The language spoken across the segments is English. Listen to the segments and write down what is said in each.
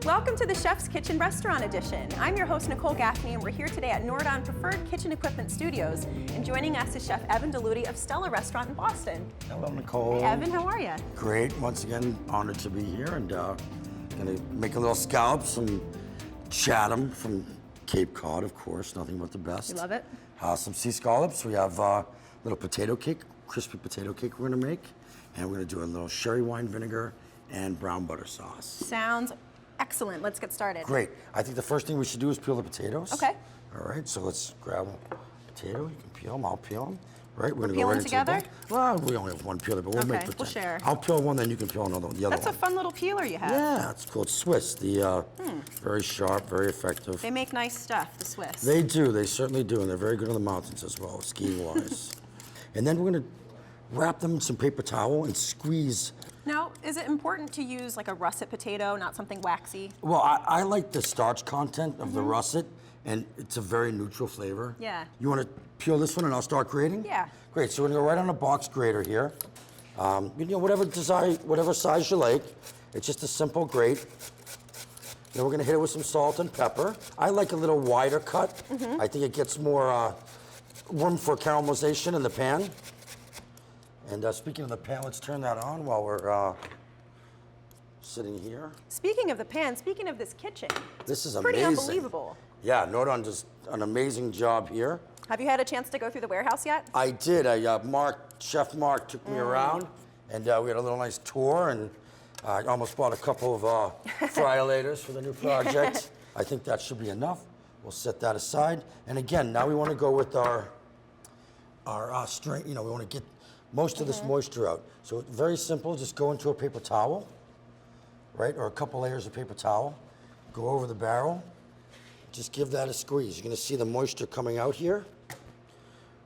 Welcome to the Chef's Kitchen Restaurant Edition. I'm your host, Nicole Gaffney, and we're here today at Nordon Preferred Kitchen Equipment Studios. And joining us is Chef Evan Deluty of Stella Restaurant in Boston. Hello, Nicole. Hey, Evan, how are you? Great. Once again, honored to be here, and gonna make a little scallops and Chatham from Cape Cod, of course. Nothing but the best. You love it. Some sea scallops. We have a little potato cake, crispy potato cake we're gonna make, and we're gonna do a little sherry wine vinegar and brown butter sauce. Sounds excellent. Let's get started. Great. I think the first thing we should do is peel the potatoes. Okay. All right, so let's grab a potato. You can peel them, I'll peel them. Right, we're gonna peeling go right together? into the bowl. Well, we only have one peeler, but we'll make pretend. We'll share. I'll peel one, then you can peel another one, the other That's one. a fun little peeler you have. Yeah, it's called Swiss. Very sharp, very effective. They make nice stuff, the Swiss. They do, they certainly do, and they're very good on the mountains as well, skiing-wise. And then we're gonna wrap them in some paper towel and squeeze. Now, is it important to use like a russet potato, not something waxy? Well, I like the starch content of the russet, and it's a very neutral flavor. Yeah. You wanna peel this one and I'll start grating? Yeah. Great, so we're gonna go right on a box grater here. You know, whatever size you like. It's just a simple grate. Then we're gonna hit it with some salt and pepper. I like a little wider cut. I think it gets more room for caramelization in the pan. And speaking of the pan, let's turn that on while we're sitting here. Speaking of the pan, speaking of this kitchen, This is pretty amazing. unbelievable. Yeah, Nordon does an amazing job here. Have you had a chance to go through the warehouse yet? I did. Chef Mark took me around, and we had a little nice tour, and I almost bought a couple of friolators for the new project. I think that should be enough. We'll set that aside. And again, now we want to go with our strain. You know, we want to get most of this moisture out. So very simple. Just go into a paper towel, right, or a couple layers of paper towel. Go over the barrel. Just give that a squeeze. You're going to see the moisture coming out here,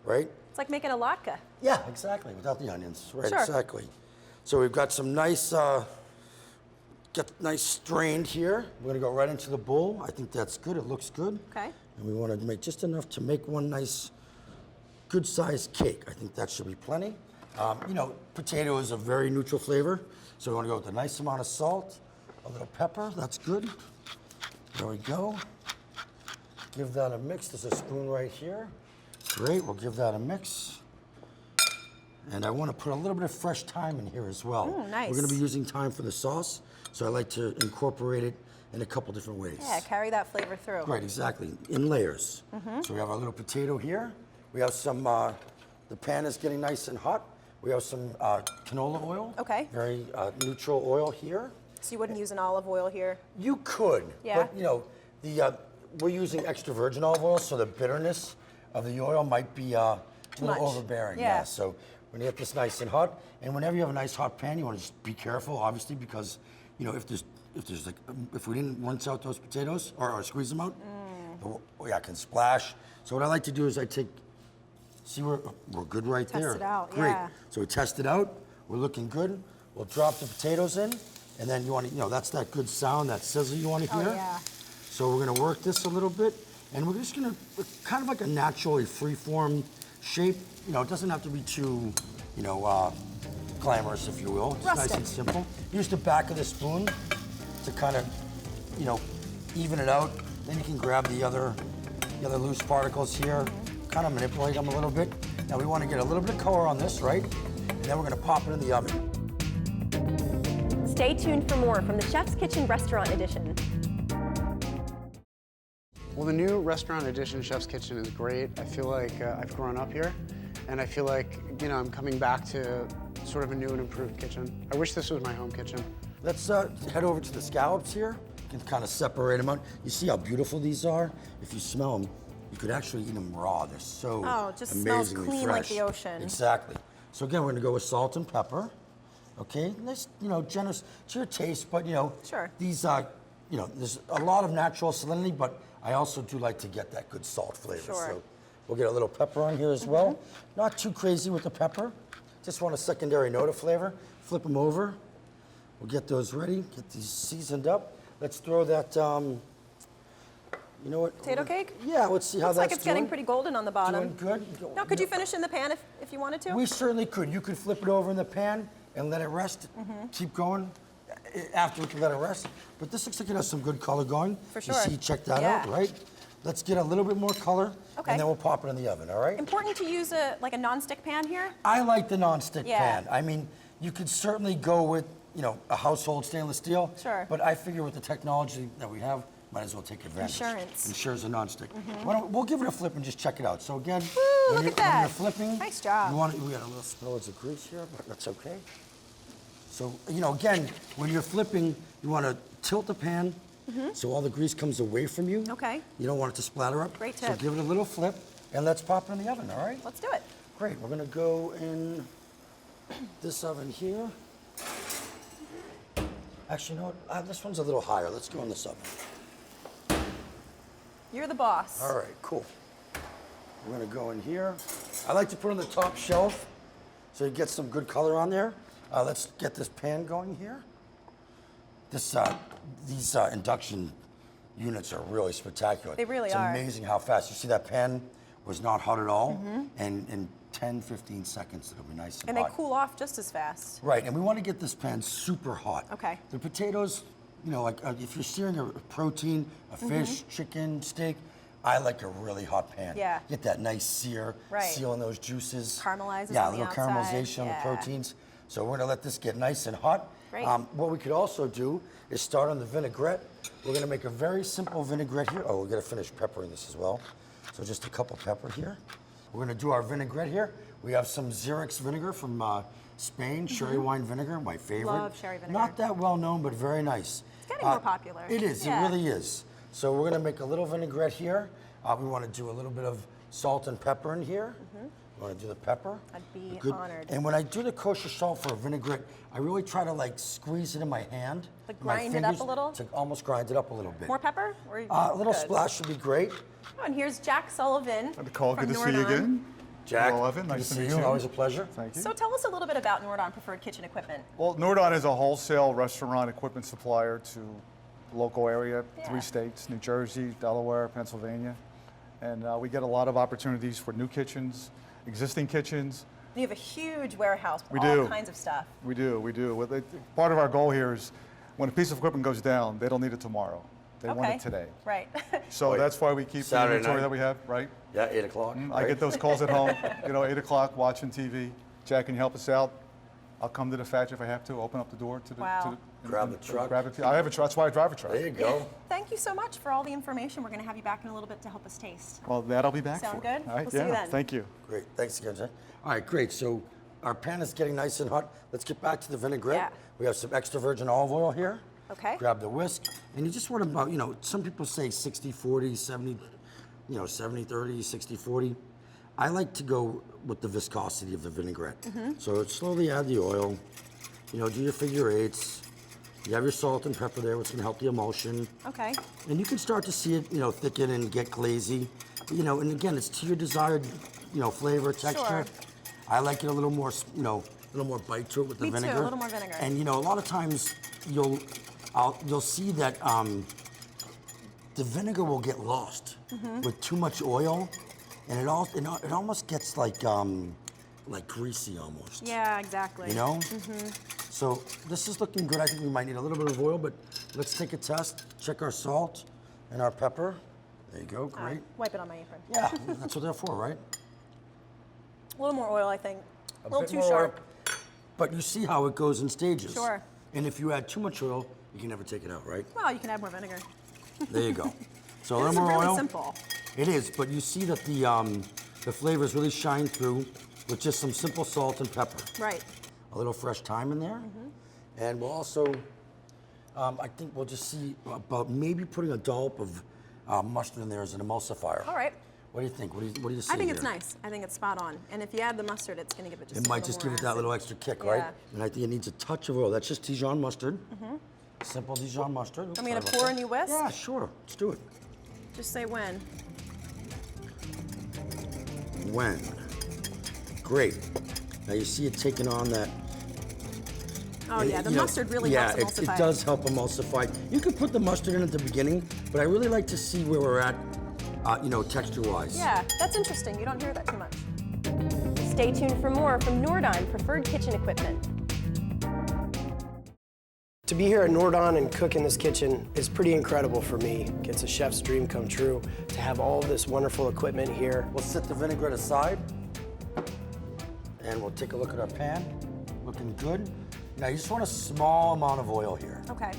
right? It's like making a latke. Yeah, exactly, without the onions, right, Sure. exactly. So we've got some nice, strained here. We're gonna go right into the bowl. I think that's good, it looks good. Okay. And we wanna make just enough to make one nice, good-sized cake. I think that should be plenty. You know, potato is a very neutral flavor, so we wanna go with a nice amount of salt, a little pepper, that's good. There we go. Give that a mix, there's a spoon right here. Great, we'll give that a mix. And I want to put a little bit of fresh thyme in here as well. Nice. We're going to be using thyme for the sauce, so I like to incorporate it in a couple different ways. Yeah, carry that flavor through. Right, exactly, in layers. So we have our little potato here. We have some, the pan is getting nice and hot. We have some canola oil. Okay. Very neutral oil here. So you wouldn't use an olive oil here? You could, Yeah. but you know, we're using extra virgin olive oil, so the bitterness of the oil might be a little much. overbearing. Yeah. So we're gonna get this nice and hot. And whenever you have a nice hot pan, you want to just be careful, obviously, because you know if we didn't rinse out those potatoes or squeeze them out, it can splash. So what I like to do is see we're good right there. Test it out, Great. yeah. So we test it out. We're looking good. We'll drop the potatoes in, and then that's that good sound, that sizzle you want to hear. Oh, yeah. So we're gonna work this a little bit, and we're just gonna, kind of like a naturally free-form shape. You know, it doesn't have to be too, glamorous, if you will. Just nice Rustic. and simple. Use the back of the spoon to kind of, even it out. Then you can grab the other loose particles here, kind of manipulate them a little bit. Now we want to get a little bit of color on this, right? And then we're gonna pop it in the oven. Stay tuned for more from the Chef's Kitchen Restaurant Edition. Well, the new Restaurant Edition Chef's Kitchen is great. I feel like I've grown up here, and I feel like, I'm coming back to sort of a new and improved kitchen. I wish this was my home kitchen. Let's head over to the scallops here. You can kind of separate them out. You see how beautiful these are? If you smell them, you could actually eat them raw. They're so it just smells amazingly clean fresh. like the ocean. Exactly. So again, we're gonna go with salt and pepper. Okay, nice, generous to your taste, but Sure. these there's a lot of natural salinity, but I also do like to get that good salt flavor. Sure. So we'll get a little pepper on here as well. Not too crazy with the pepper. Just want a secondary note of flavor. Flip them over. We'll get those ready, get these seasoned up. Let's throw that, you know what? Potato cake? Yeah, let's see how Looks that's like it's getting pretty golden on the bottom. Doing good. Now, could you finish in the pan if you wanted to? We certainly could. You could flip it over in the pan and let it rest. Keep going. after we can let it rest. But this looks like it has some good color going. For sure. You see, check that Yeah. out, right? Let's get a little bit more color, Okay. and then we'll pop it in the oven, all right? Important to use a non-stick pan here? I like the non-stick Yeah. pan. I mean, you could certainly go with, you know, a household stainless steel. Sure. But I figure with the technology that we have, might as well take advantage. Insurance. Ensures a non-stick. We'll give it a flip and just check it out. So again, Woo, look at when that. you're flipping, Nice job. we got a little spillage of grease here, but that's okay. So, you know, again, when you're flipping, you want to tilt the pan so all the grease comes away from you. Okay. You don't want it to splatter up. Great So tip. give it a little flip, and let's pop it in the oven, all right? Let's do it. Great, we're gonna go in this oven here. Actually, you know what? This one's a little higher. Let's go in this oven. You're the boss. All right, cool. We're gonna go in here. I like to put it on the top shelf so you get some good color on there. Let's get this pan going here. These induction units are really spectacular. They really it's are. It's amazing how fast. You see that pan was not hot at all, and in 10, 15 seconds it'll be nice and And hot. they cool off just as fast. Right, and we want to get this pan super hot. Okay. The potatoes, you know, like if you're searing a protein, a fish, chicken, steak, I like a really hot pan. Yeah. Get that nice sear, Right. sealing those juices. Caramelizes Yeah, a on the little outside. caramelization on the Yeah. proteins. So we're gonna let this get nice and hot. Great. What we could also do is start on the vinaigrette. We're gonna make a very simple vinaigrette here. Oh, we're gonna finish peppering this as well. So just a couple pepper here. We're gonna do our vinaigrette here. We have some Xerix vinegar from Spain, sherry wine vinegar, my favorite. Love sherry vinegar. Not that well known, but very nice. It's getting more popular. It is, Yeah. it really is. So we're gonna make a little vinaigrette here. We wanna do a little bit of salt and pepper in here. You wanna do the pepper? I'd be Good. honored. And when I do the kosher salt for a vinaigrette, I really try to like squeeze it in my hand. Like my grind it up fingers, a little? To almost grind it up a little bit. More pepper? Or A little good? splash would be great. Oh, and here's Jack Sullivan. Nicole, good from to see you Nordon. again. Jack, Hello, Evan. good Nice to to see meet you. you. Always a pleasure. Thank you. So tell us a little bit about Nordon Preferred Kitchen Equipment. Well, Nordon is a wholesale restaurant equipment supplier to the local area, Yeah. 3 states, New Jersey, Delaware, Pennsylvania. And we get a lot of opportunities for new kitchens, existing kitchens. You have a huge warehouse with We all do. kinds of stuff. We do. Part of our goal here is when a piece of equipment goes down, they don't need it tomorrow. They want Okay. it today. Right. So Wait, that's why we keep the Saturday inventory night? that we have, right? Yeah, 8 o'clock. I get those calls at home, 8 o'clock, watching TV. Jack, can you help us out? I'll come to the factory if I have to, open up the door to the... Wow. To the Grab the truck. Grab it. I have a truck, that's why I drive a truck. There you go. Thank you so much for all the information. We're going to have you back in a little bit to help us taste. Well, that I'll be back Sound for. good? All right, We'll see you then. Thank you. Great, thanks again, Jack. All right, great. So our pan is getting nice and hot. Let's get back to the vinaigrette. Yeah. We have some extra virgin olive oil here. Okay. Grab the whisk, and you just want to, some people say 60-40, 70, 70-30, 60-40. I like to go with the viscosity of the vinaigrette. So slowly add the oil, do your figure eights. You have your salt and pepper there, which can help the emulsion. Okay. And you can start to see it, thicken and get glazy. And again, it's to your desired, flavor, texture. Sure. I like it a little more, a little more bite to it with the Me too, vinegar. a little more vinegar. And a lot of times you'll see that the vinegar will get lost with too much oil, and it almost gets like greasy almost. Yeah, exactly. So this is looking good. I think we might need a little bit of oil, but let's take a test. Check our salt and our pepper. There you go, great. Wipe it on my apron. Yeah, that's what they're for, right? A little more oil, I think. A little bit too more sharp. oil. But you see how it goes in stages. Sure. And if you add too much oil, you can never take it out, right? Well, you can add more vinegar. There you go. So a This is little more really oil. simple. It is, but you see that the flavors really shine through with just some simple salt and pepper. Right. A little fresh thyme in there. And we'll also, I think we'll just see about maybe putting a dollop of mustard in there as an emulsifier. All right. What do you think? What do you see I think it's here? nice. I think it's spot on. And if you add the mustard, it's going to give it just It a might little just more give it that acid. little extra kick, right? Yeah. And I think it needs a touch of oil. That's just Dijon mustard. Simple Dijon mustard. Oops, I'm going sorry to about pour that. and you whisk? Yeah, sure. Let's do it. Just say when. When? Great. Now you see it taking on that. Oh, yeah. The mustard really helps emulsify. Yeah, it does help emulsify. You can put the mustard in at the beginning, but I really like to see where we're at, texture-wise. Yeah, that's interesting. You don't hear that too much. Stay tuned for more from Nordon Preferred Kitchen Equipment. To be here at Nordon and cook in this kitchen is pretty incredible for me. It's a chef's dream come true to have all this wonderful equipment here. We'll set the vinaigrette aside, and we'll take a look at our pan. Looking good. Now, you just want a small amount of oil here. Okay.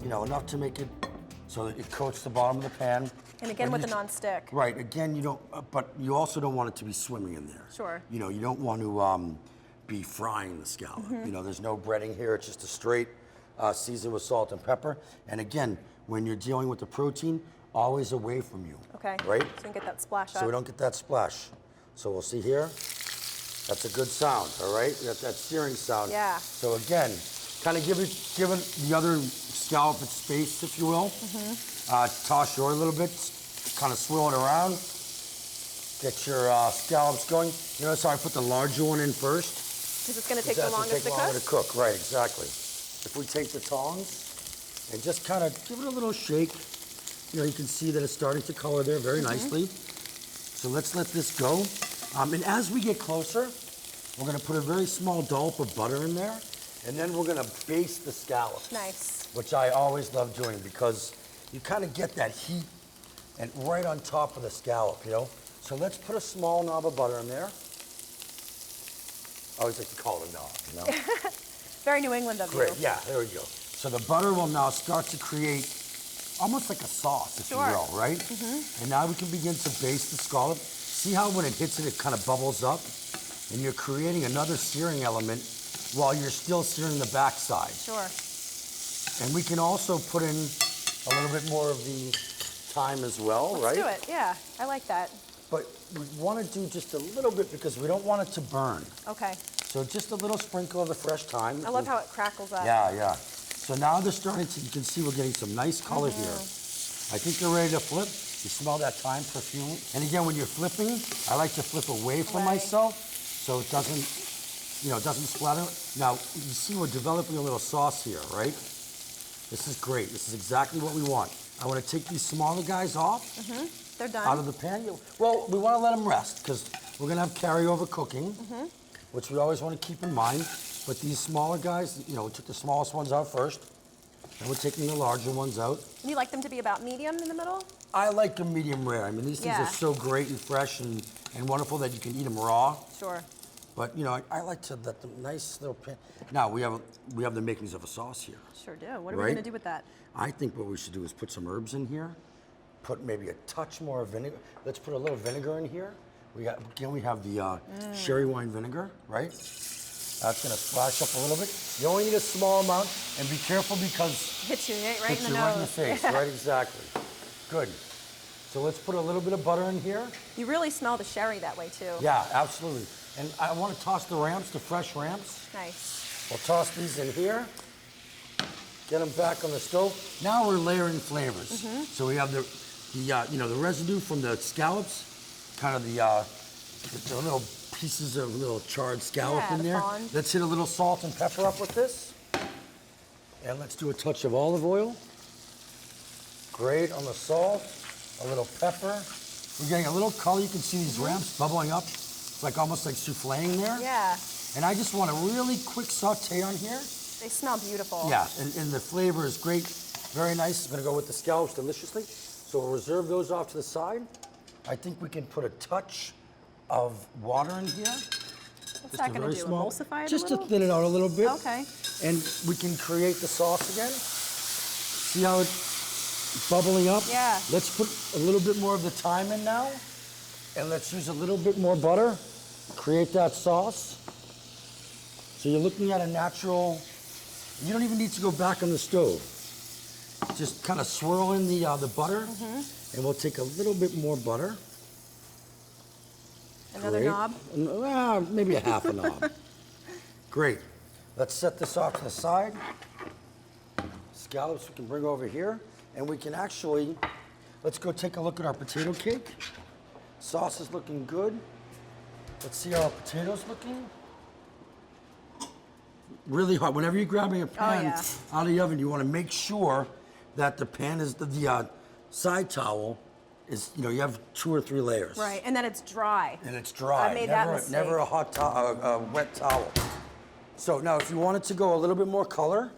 You know, enough to make it so that it coats the bottom of the pan. And again, with the non-stick. Right, again, you don't, but you also don't want it to be swimming in there. Sure. You know, you don't want to be frying the scallop. You know, there's no breading here, it's just a straight seasoned with salt and pepper. And again, when you're dealing with the protein, always away from you. Okay. Right? So you can get that splash up. So we don't get that splash. So we'll see here. That's a good sound, all right? We got that searing sound. Yeah. So again, kind of give it the other scallop its space, if you will. Toss your oil a little bit, kind of swirl it around. Get your scallops going. You notice how I put the larger one in first? Because it's going to take the longest to take longer to cook. Right, exactly. If we take the tongs and just kind of give it a little shake, you know, you can see that it's starting to color there very nicely. So let's let this go. And as we get closer, we're going to put a very small dollop of butter in there, and then we're going to baste the scallops. Nice. Which I always love doing because you kind of get that heat and right on top of the scallop, you know? So let's put a small knob of butter in there. I always like to call it a knob, you know? Very New England of you. Great, yeah, there we go. So the butter will now start to create almost like a sauce, if you will, right? And now we can begin to baste the scallop. See how when it hits it, it kind of bubbles up? And you're creating another searing element while you're still searing the backside. Sure. And we can also put in a little bit more of the thyme as well, right? Let's do it, yeah. I like that. But we want to do just a little bit because we don't want it to burn. Okay. So just a little sprinkle of the fresh thyme. I love how it crackles up. Yeah, yeah. So now they're starting to, you can see we're getting some nice color here. I think they're ready to flip. You smell that thyme perfume. And again, when you're flipping, I like to flip away from myself so it doesn't, you know, it doesn't splatter. Now, you see we're developing a little sauce here, right? This is great. This is exactly what we want. I want to take these smaller guys off. They're done. Out of the pan. Well, we want to let them rest because we're going to have carryover cooking, which we always want to keep in mind. But these smaller guys, you know, we took the smallest ones out first, and we're taking the larger ones out. You like them to be about medium in the middle? I like them medium rare. I mean, these things are so great and fresh and wonderful that you can eat them raw. Sure. But, you know, I like to let them nice little pan. Now, we have the makings of a sauce here. Sure do. What are we going to do with that? I think what we should do is put some herbs in here, put maybe a touch more of vinegar. Let's put a little vinegar in here. We have the sherry wine vinegar, right? That's going to splash up a little bit. You only need a small amount, and be careful because Hits you right in the hits you nose. right in the face, right? Exactly. Good. So let's put a little bit of butter in here. You really smell the sherry that way too. Yeah, absolutely. And I want to toss the ramps, the fresh ramps. Nice. We'll toss these in here. Get them back on the stove. Now we're layering flavors. So we have the you know, the residue from the scallops, kind of the little pieces of little charred scallop in there. Fond. Let's hit a little salt and pepper up with this. And let's do a touch of olive oil. Great on the salt, a little pepper. We're getting a little color. You can see these ramps bubbling up. It's like almost like souffleing there. Yeah. And I just want a really quick saute on here. They smell beautiful. Yeah, and the flavor is great. Very nice. It's going to go with the scallops deliciously. So we'll reserve those off to the side. I think we can put a touch of water in here. What's that going to do? Emulsify it Just a little? to thin it out a little bit. Okay. And we can create the sauce again. See how it's bubbling up? Yeah. Let's put a little bit more of the thyme in now. And let's use a little bit more butter. Create that sauce. So you're looking at a natural, you don't even need to go back on the stove. Just kind of swirl in the butter, and we'll take a little bit more butter. Another Great. knob? Well, maybe a half a knob. Great. Let's set this off to the side. Scallops we can bring over here, and we can actually, let's go take a look at our potato cake. Sauce is looking good. Let's see how our potatoes looking. Really hot. Whenever you're grabbing a pan out of the oven, you want to make sure that the pan is the side towel is, you know, you have 2 or 3 layers. Right, and that it's dry. And it's dry. I made that mistake. Never a hot wet towel. So now, if you want it to go a little bit more color,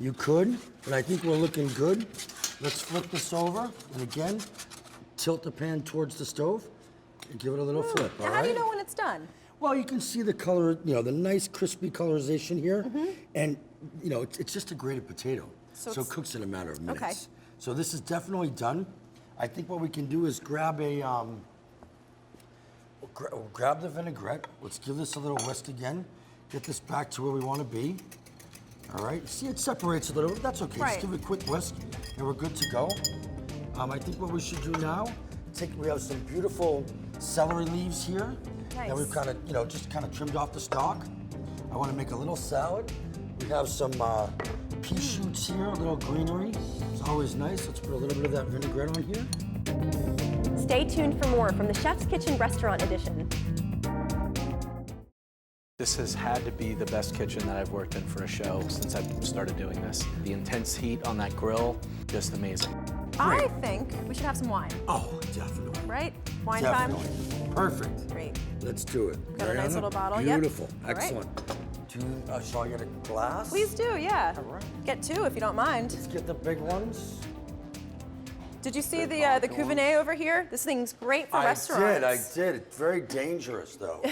You could, but I think we're looking good. Let's flip this over, and again, tilt the pan towards the stove, and give it a little flip, all Now, right? how do you know when it's done? Well, you can see the color, the nice crispy colorization here, and it's just a grated potato, so it it's- cooks in a matter of minutes. Okay. So this is definitely done. I think what we can do is grab a, grab the vinaigrette. Let's give this a little whisk again. Get this back to where we want to be. All right. See, it separates a little bit. That's okay. Right. Just give it a quick whisk, and we're good to go. I think what we should do now, we have some beautiful celery leaves here. Nice. And we've kind of, just kind of trimmed off the stalk. I want to make a little salad. We have some pea shoots here, a little greenery. It's always nice. Let's put a little bit of that vinaigrette on here. Stay tuned for more from the Chef's Kitchen Restaurant Edition. This has had to be the best kitchen that I've worked in for a show since I've started doing this. The intense heat on that grill, just amazing. I think we should have some wine, Oh, definitely. right? Wine Definitely. time? Perfect. Great. Let's do it. Got a nice Mariana? little bottle, yep. Beautiful. All right. Excellent. Shall I get a glass? Please do, yeah. All right. Get two if you don't mind. Let's get the big ones. Did you see the Cuvée over here? This thing's great for restaurants. I did. It's very dangerous, though.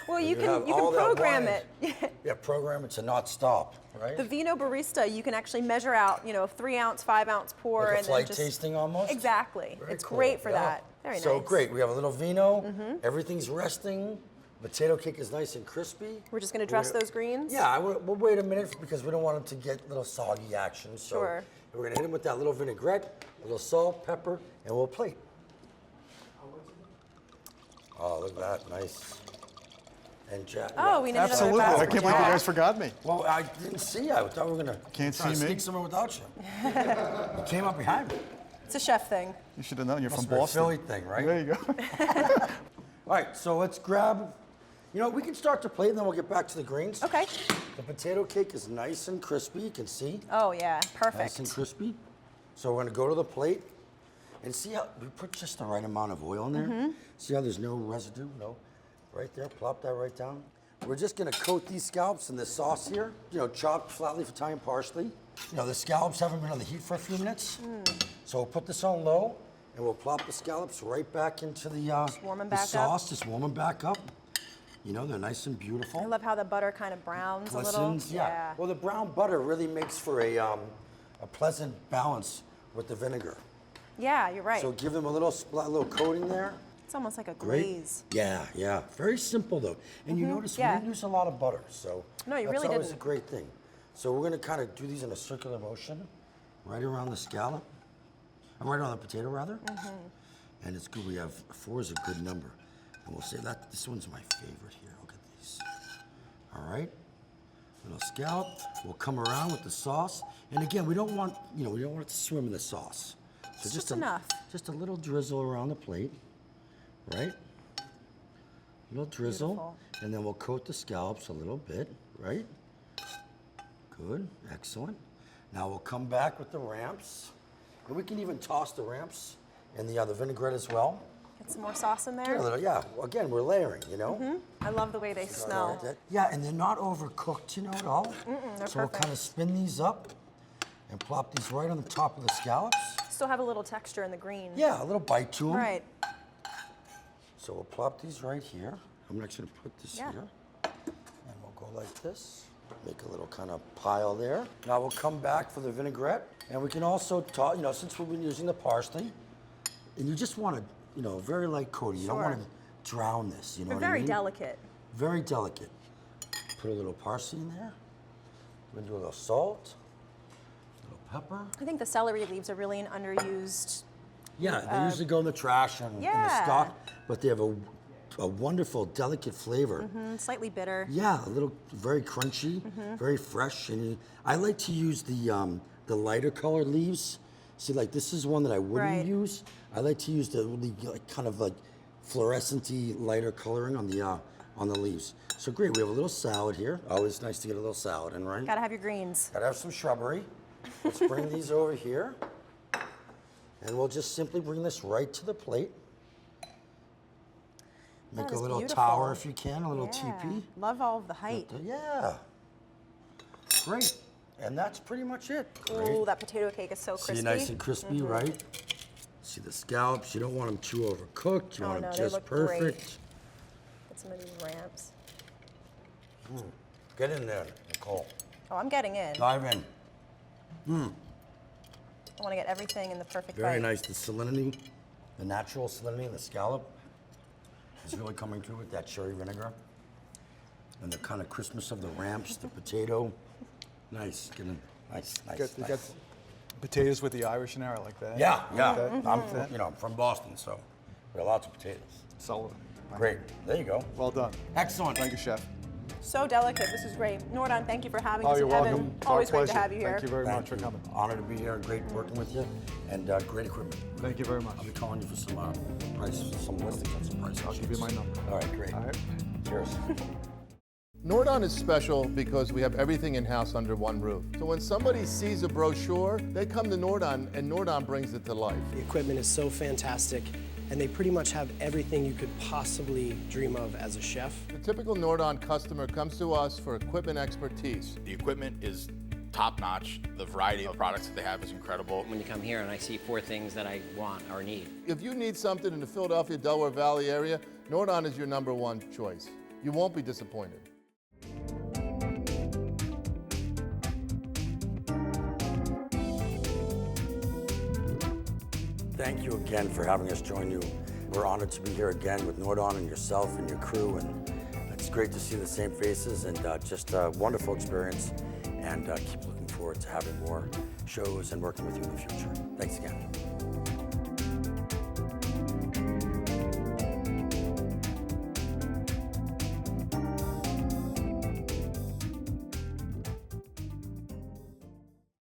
Well, you have can all that program wine. it. Yeah, program it to not stop, right? The Vino Barista, you can actually measure out, 3-ounce, 5-ounce pour, Like a and flight then just tasting almost? Exactly. Very It's cool, great for yeah. that. Very nice. So great. We have a little vino. Everything's resting. Potato cake is nice and crispy. We're just going to dress those greens. Yeah, we'll wait a minute because we don't want them to get little soggy action. So Sure. we're gonna hit them with that little vinaigrette, a little salt, pepper, and we'll plate. Oh, look at that, nice. And Jack. Oh, we need another Absolutely. glass I for can't believe you Jack. guys forgot me. Well, I didn't see you. I thought we were gonna Can't try to see me? sneak somewhere without you. You came up behind me. It's a chef thing. You should have known. You're Must from be a Boston. Philly thing, right? There you go. All right, so let's grab. We can start to plate, and then we'll get back to the greens. Okay. The potato cake is nice and crispy. You can see. Oh, yeah. Perfect. Nice and crispy. So we're gonna go to the plate and see how we put just the right amount of oil in there. See how there's no residue? No. Right there, plop that right down. We're just gonna coat these scallops in this sauce here. Chopped flat leaf Italian parsley. The scallops haven't been on the heat for a few minutes. So we'll put this on low and we'll plop the scallops right back into the, warm 'em the back up. sauce. Just warm them back up. They're nice and beautiful. I love how the butter kind of browns a little. Glistens, yeah. Well, the brown butter really makes for a pleasant balance with the vinegar. Yeah, you're right. So give them a little coating there. It's almost like a Great. glaze. Yeah. Very simple though. And you notice we yeah. didn't use a lot of butter, so No, you that's really always didn't. a great thing. So we're gonna kind of do these in a circular motion, right around the scallop, right around the potato rather. And it's good. We have 4 is a good number, and we'll say that this one's my favorite here. Look at these. All right. Little scallop. We'll come around with the sauce, and again, we don't want we don't want it to swim in the sauce. So Just enough. Just a little drizzle around the plate, right? A little drizzle, Beautiful. and then we'll coat the scallops a little bit, right? Good, excellent. Now we'll come back with the ramps, and we can even toss the ramps in the vinaigrette as well. Get some more sauce in A there. little, yeah. Well, again, we're layering, I love the way they smell. Yeah, and they're not overcooked, at all. they're so we'll perfect. kind of spin these up and plop these right on the top of the scallops. Still have a little texture in the green. Yeah, a little bite to them. Right. So we'll plop these right here. I'm actually gonna put this Yeah. here. And we'll go like this. Make a little kind of pile there. Now we'll come back for the vinaigrette. And we can also toss, since we've been using the parsley, and you just want to, very light coating. You don't want to drown this, They're what I very mean? delicate. Very delicate. Put a little parsley in there. We're gonna do a little salt, a little pepper. I think the celery leaves are really an underused. Yeah, they usually go in the trash and in the yeah. stock, but they have a wonderful, delicate flavor. Slightly bitter. Yeah, a little, very crunchy, very fresh. And I like to use the lighter colored leaves. See, like this is one that I wouldn't Right. use. I like to use the kind of like fluorescent-y lighter coloring on the leaves. So great, we have a little salad here. Always nice to get a little salad in, right? Gotta have your greens. Gotta have some shrubbery. Let's bring these over here. And we'll just simply bring this right to the plate. Make That a is little beautiful. tower if you can, a little Yeah. teepee. Love all of the height. Yeah. Great. And that's pretty much it. Ooh, that potato cake is so crispy. See, nice and crispy, right? See the scallops. You don't want them too overcooked. You want them they just look perfect. great. Get some of these ramps. Get in there, Nicole. Oh, I'm getting in. Dive in. I want to get everything in the perfect Very bite. nice. The salinity, the natural salinity in the scallop is really coming through with that cherry vinegar. And the kind of crispness of the ramps, the potato. Nice. Getting nice. You got potatoes with the Irish in there, I like that. Yeah, yeah. Okay. I'm from Boston, so we have lots of potatoes. Solid. Great. There you go. Well done. Excellent. Thank you, Chef. So delicate. This is great. Nordon, thank you for having us. Oh, you're And welcome. Evan, It's our always great to pleasure. have you here. Thank you very Thank much for you. coming. Honored to be here. Great working with you, and great equipment. Thank you very much. I'll be calling you for some prices, some listings and some prices. I'll give you my number. All right, great. All right. Cheers. Nordon is special because we have everything in-house under one roof. So when somebody sees a brochure, they come to Nordon, and Nordon brings it to life. The equipment is so fantastic, and they pretty much have everything you could possibly dream of as a chef. The typical Nordon customer comes to us for equipment expertise. The equipment is top-notch. The variety of products that they have is incredible. When you come here and I see 4 things that I want or need. If you need something in the Philadelphia, Delaware Valley area, Nordon is your #1 choice. You won't be disappointed. Thank you again for having us join you. We're honored to be here again with Nordon and yourself and your crew, and it's great to see the same faces, and just a wonderful experience, and keep looking forward to having more shows and working with you in the future. Thanks again.